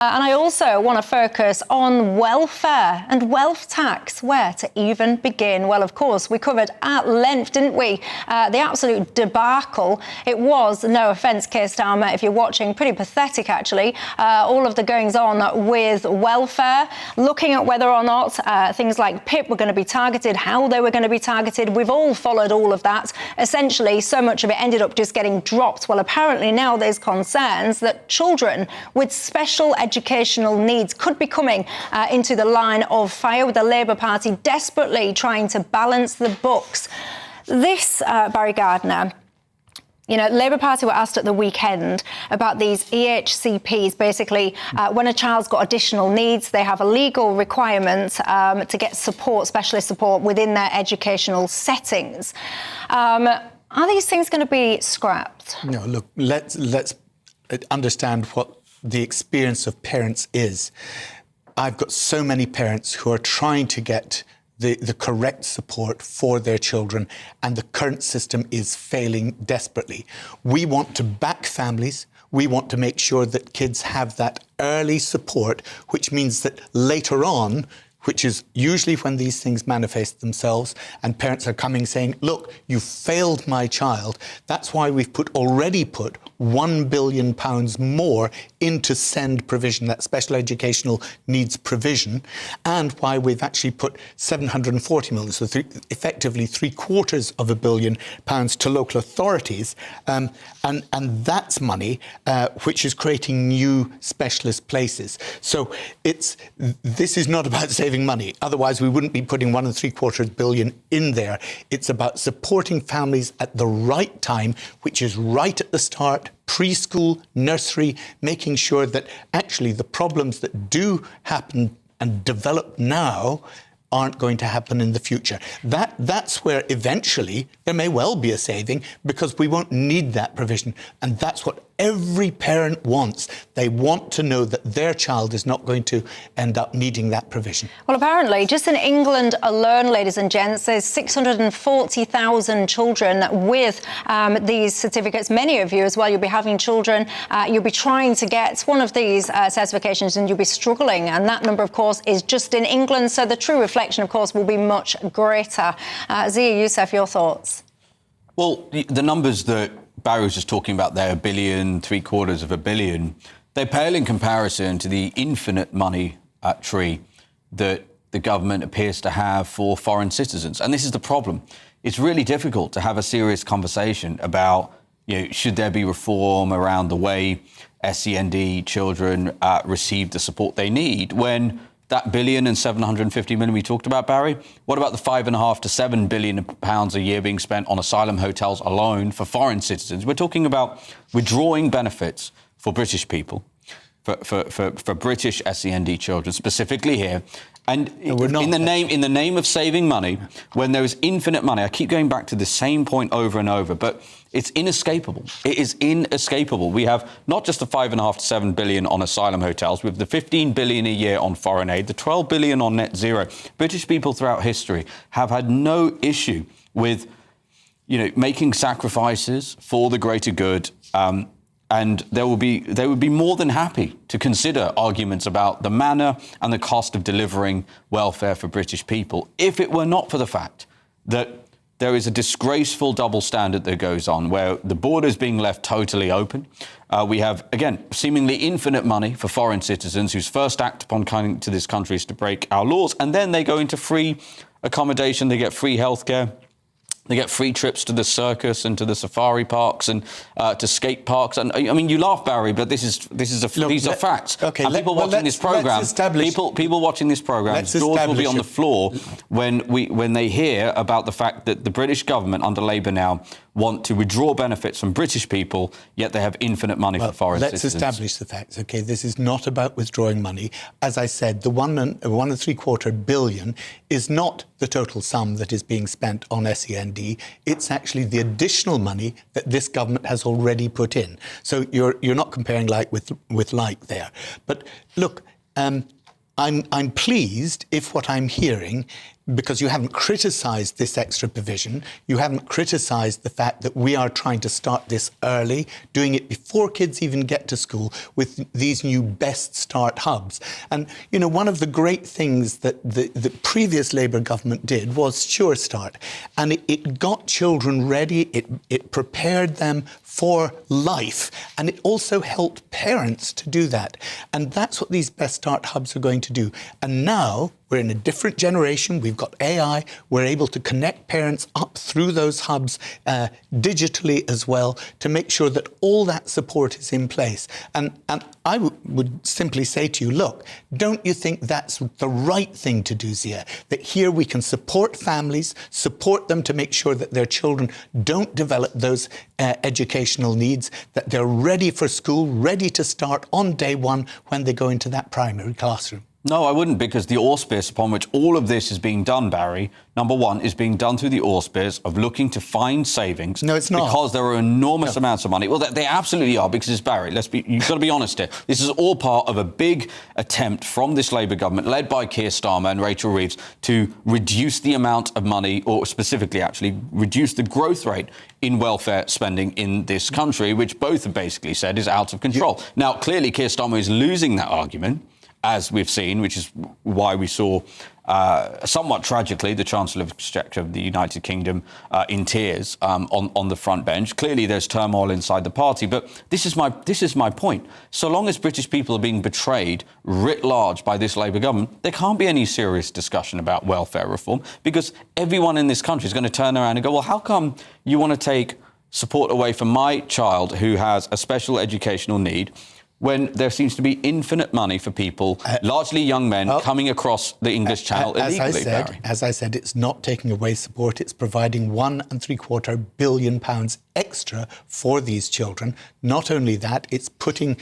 And I also want to focus on welfare and wealth tax. Where to even begin? Well, of course, we covered at length, didn't we, the absolute debacle. It was, no offence, Keir Starmer, if you're watching, pretty pathetic, actually. All of the goings-on with welfare, looking at whether or not things like PIP were going to be targeted, how they were going to be targeted. We've all followed all of that. Essentially, so much of it ended up just getting dropped. Well, apparently now there's concerns that children with special educational needs could be coming into the line of fire, with the Labour Party desperately trying to balance the books. This, Barry Gardner, you know, Labour Party were asked at the weekend about these EHCPs. Basically, when a child's got additional needs, they have a legal requirement to get support, specialist support within their educational settings. Are these things going to be scrapped? No, look, let's understand what the experience of parents is. I've got so many parents who are trying to get the correct support for their children, and the current system is failing desperately. We want to back families. We want to make sure that kids have that early support, which means that later on, which is usually when these things manifest themselves and parents are coming saying, look, you failed my child. That's why we've already put £1 billion more into SEND provision, that special educational needs provision, and why we've actually put 740 million, so effectively £750 million to local authorities. And that's money which is creating new specialist places. So this is not about saving money. Otherwise, we wouldn't be putting £1.75 billion in there. It's about supporting families at the right time, which is right at the start, preschool, nursery, making sure that actually the problems that do happen and develop now aren't going to happen in the future. That's where eventually there may well be a saving, because we won't need that provision. And that's what every parent wants. They want to know that their child is not going to end up needing that provision. Well, apparently, just in England alone, ladies and gents, there's 640,000 children with these certificates. Many of you as well, you'll be having children. You'll be trying to get one of these certifications and you'll be struggling. And that number, of course, is just in England. So the true reflection, of course, will be much greater. Zia Yusuf, your thoughts? Well, the numbers that Barry was just talking about there, £1 billion, £750 million, they pale in comparison to the infinite money tree that the government appears to have for foreign citizens. And this is the problem. It's really difficult to have a serious conversation about, should there be reform around the way SEND children receive the support they need, when that £1 billion and £750 million we talked about, Barry, what about the £5.5 to £7 billion a year being spent on asylum hotels alone for foreign citizens? We're talking about withdrawing benefits for British people, for British SEND children, specifically here. And in the name of saving money, when there is infinite money, I keep going back to the same point over and over, but it's inescapable. It is inescapable. We have not just the £5.5 to £7 billion on asylum hotels, we have the £15 billion a year on foreign aid, the £12 billion on net zero. British people throughout history have had no issue with, making sacrifices for the greater good. And they would be more than happy to consider arguments about the manner and the cost of delivering welfare for British people, if it were not for the fact that there is a disgraceful double standard that goes on, where the border is being left totally open. We have, again, seemingly infinite money for foreign citizens whose first act upon coming to this country is to break our laws, and then they go into free accommodation, they get free healthcare. They get free trips to the circus and to the safari parks and to skate parks. And I mean, you laugh, Barry, but these are facts. Okay, people watching this program, people watching this program, jaws will be on the floor when they hear about the fact that the British government under Labour now want to withdraw benefits from British people, yet they have infinite money for foreign citizens. Let's establish the facts. Okay, this is not about withdrawing money. As I said, the £1.75 billion is not the total sum that is being spent on SEND. It's actually the additional money that this government has already put in. So you're not comparing like with like there. But look, I'm pleased if what I'm hearing because you haven't criticised this extra provision, you haven't criticised the fact that we are trying to start this early, doing it before kids even get to school with these new Best Start hubs. And, you know, one of the great things that the previous Labour government did was Sure Start. And it got children ready, it prepared them for life, and it also helped parents to do that. And that's what these Best Start hubs are going to do. And now we're in a different generation. We've got AI. We're able to connect parents up through those hubs digitally as well to make sure that all that support is in place. And I would simply say to you, look, don't you think that's the right thing to do, Zia? That here we can support families, support them to make sure that their children don't develop those educational needs, that they're ready for school, ready to start on day one when they go into that primary classroom. No, I wouldn't, because the auspice upon which all of this is being done, Barry, number one, is being done through the auspice of looking to find savings. No, it's not. Because there are enormous amounts of money. Well, they absolutely are, because it's Barry. You've got to be honest here. This is all part of a big attempt from this Labour government, led by Keir Starmer and Rachel Reeves, to reduce the amount of money, or specifically, actually, reduce the growth rate in welfare spending in this country, which both have basically said is out of control. Now, clearly, Keir Starmer is losing that argument, as we've seen, which is why we saw, somewhat tragically, the Chancellor of Exchequer of the United Kingdom in tears on the front bench. Clearly, there's turmoil inside the party, but this is my point. So long as British people are being betrayed writ large by this Labour government, there can't be any serious discussion about welfare reform, because everyone in this country is going to turn around and go, well, how come you want to take support away from my child who has a special educational need, when there seems to be infinite money for people, largely young men, coming across the English Channel illegally, Barry? As I said, it's not taking away support. It's providing £1.75 billion extra for these children. Not only that, it's putting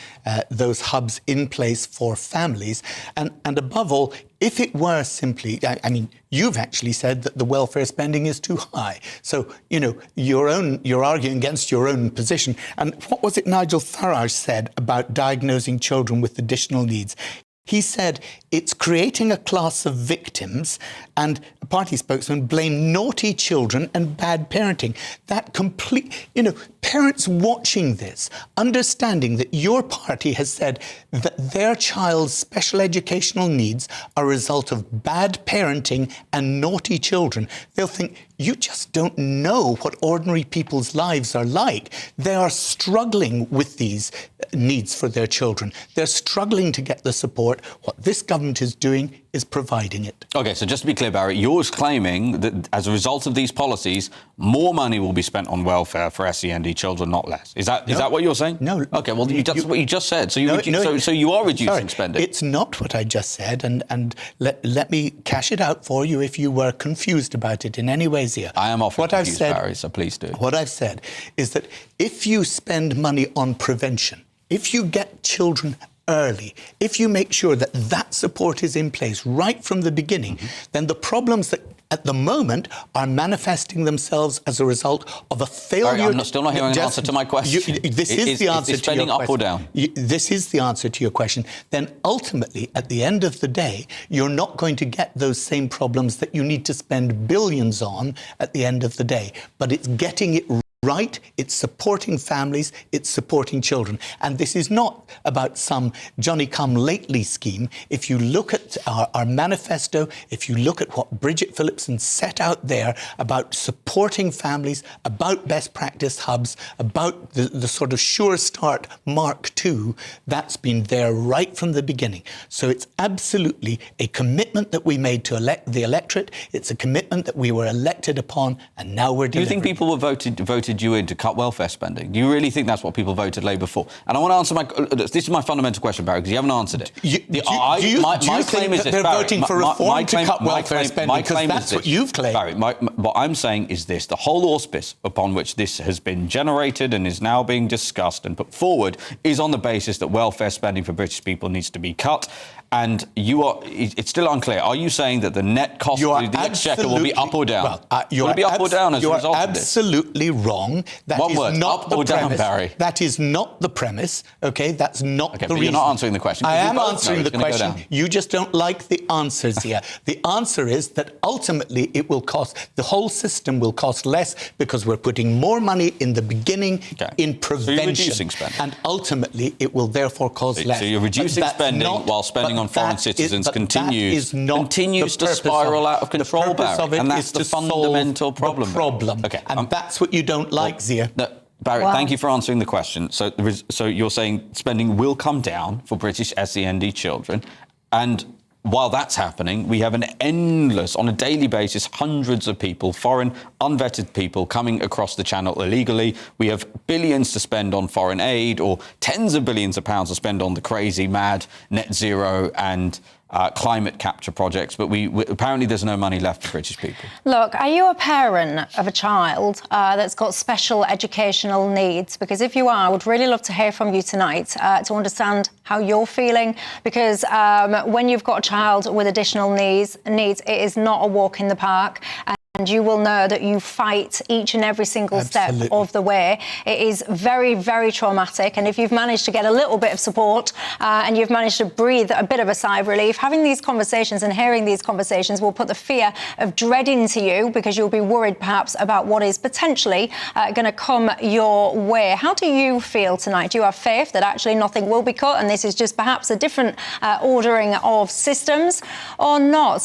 those hubs in place for families. And above all, if it were simply, I mean, you've actually said that the welfare spending is too high. So, you know, you're arguing against your own position. And what was it Nigel Farage said about diagnosing children with additional needs? He said it's creating a class of victims, and a party spokesman blamed naughty children and bad parenting. That parents watching this, understanding that your party has said that their child's special educational needs are a result of bad parenting and naughty children, they'll think, you just don't know what ordinary people's lives are like. They are struggling with these needs for their children. They're struggling to get the support. What this government is doing is providing it. OK, so just to be clear, Barry, you're claiming that as a result of these policies, more money will be spent on welfare for SEND children, not less. Is that what you're saying? No. OK, well, that's what you just said. So you are reducing spending. It's not what I just said, and let me cash it out for you if you were confused about it in any way, Zia. I am often confused, Barry, so please do. What I've said is that if you spend money on prevention, if you get children early, if you make sure that that support is in place right from the beginning, then the problems that at the moment are manifesting themselves as a result of a failure. I'm still not hearing an answer to my question. This is the answer to your question. Is spending up or down? This is the answer to your question. Then ultimately, at the end of the day, you're not going to get those same problems that you need to spend billions on at the end of the day. But it's getting it right, it's supporting families, it's supporting children. And this is not about some Johnny-come-lately scheme. If you look at our manifesto, if you look at what Bridget Phillipson set out there about supporting families, about best practice hubs, about the sort of Sure Start Mark II, that's been there right from the beginning. So it's absolutely a commitment that we made to the electorate. It's a commitment that we were elected upon, and now we're delivering. Do you think people voted you in to cut welfare spending? Do you really think that's what people voted Labour for? And I want to answer this is my fundamental question, Barry, because you haven't answered it. Do you think they're voting for reform to cut welfare spending? Because that's what you've claimed. Barry, what I'm saying is this: the whole auspice upon which this has been generated and is now being discussed and put forward is on the basis that welfare spending for British people needs to be cut. And it's still unclear. Are you saying that the net cost of the Exchequer will be up or down? Will it be up or down as a result of this? You are absolutely wrong. wrong. That One is word, not up the or down, premise. Barry? That is not the premise, okay? That's not Okay, the but reason. you're not answering the question. I We am both know answering it's the gonna go question. down. You just don't like the answer, Zia. The answer is that ultimately it will cost, the whole system will cost less because we're putting more money in the beginning in prevention. So you're reducing spending. And ultimately it will therefore cost less. So you're reducing spending while spending on foreign citizens continues to spiral out of control, Barry. And that's the fundamental problem. Okay, and that's what you don't like, Zia. No, Barry, thank you for answering the question. So, so you're saying spending will come down for British SEND children, and while that's happening, we have an endless, on a daily basis, hundreds of people, foreign, unvetted people coming across the channel illegally. We have billions to spend on foreign aid, or tens of billions of pounds to spend on the crazy, mad net zero and climate capture projects, but we apparently there's no money left for British people. Look, are you a parent of a child that's got special educational needs? Because if you are, I would really love to hear from you tonight to understand how you're feeling, because when you've got a child with additional needs, it is not a walk in the park. And you will know that you fight each and every single step of the way. It is very, very traumatic. And if you've managed to get a little bit of support and you've managed to breathe a bit of a sigh of relief, having these conversations and hearing these conversations will put the fear of dread into you, because you'll be worried perhaps about what is potentially going to come your way. How do you feel tonight? Do you have faith that actually nothing will be cut and this is just perhaps a different ordering of systems, or not?